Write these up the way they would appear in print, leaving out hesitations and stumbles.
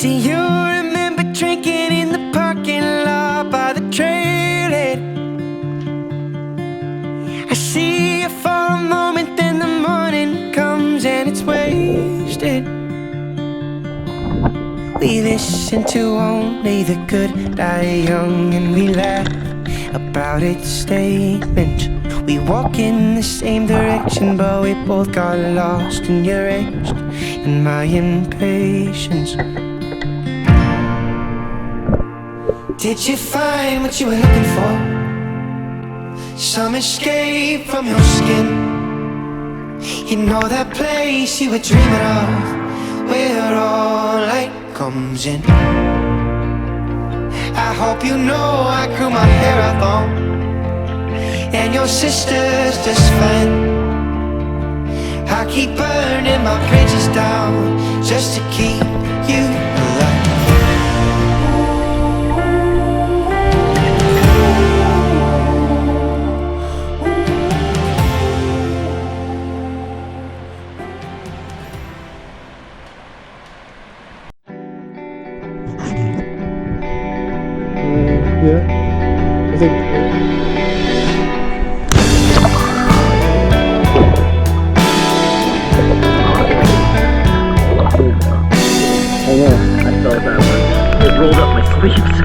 Do you remember drinking in the parking lot by the trailhead? I see you for a moment, then the morning comes and it's wasted. We listen to only the good die young, and we laugh about its statements. We walk in the same direction, but we both got lost in your angst and my impatience. Did you find what you were looking for? Some escape from your skin. You know that place you were dreaming of, where all light comes in. I hope you know I grew my hair out long, and your sister's just fine. I keep burning my bridges down just to keep you alive. Yeah, I think. I know. I felt that one. It rolled up my sleeves.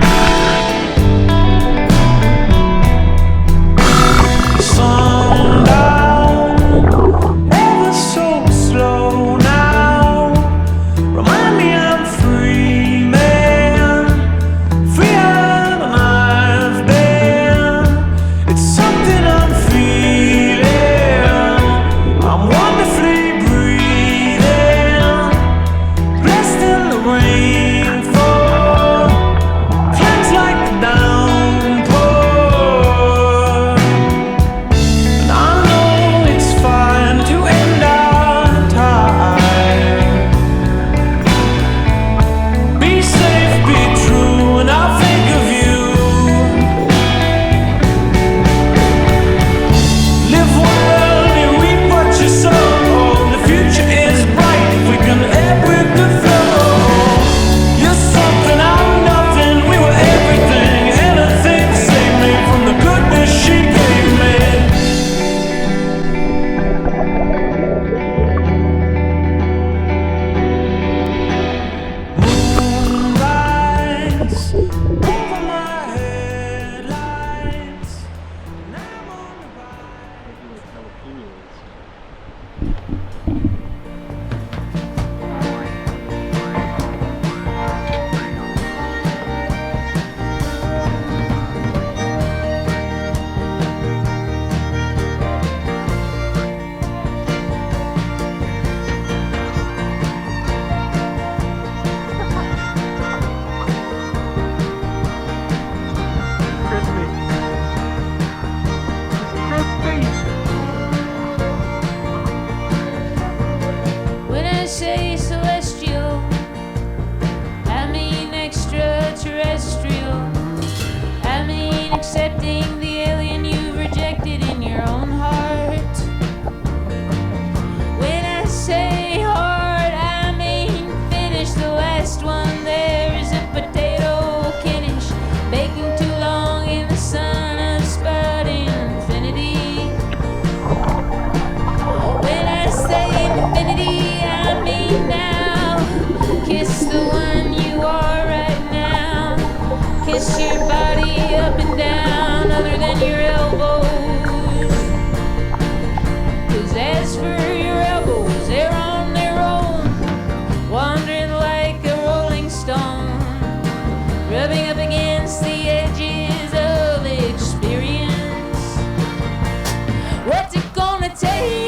Say celestial, I mean extraterrestrial. I mean accepting the alien you've rejected in your own heart. When I say hard, I mean finish the last one. There is a potato kiddish baking too long in the sun of spud infinity. When I say infinity, now, kiss the one you are right now. Kiss your body up and down, other than your elbows. 'Cause as for your elbows, they're on their own, wandering like a rolling stone, rubbing up against the edges of experience. What's it gonna take?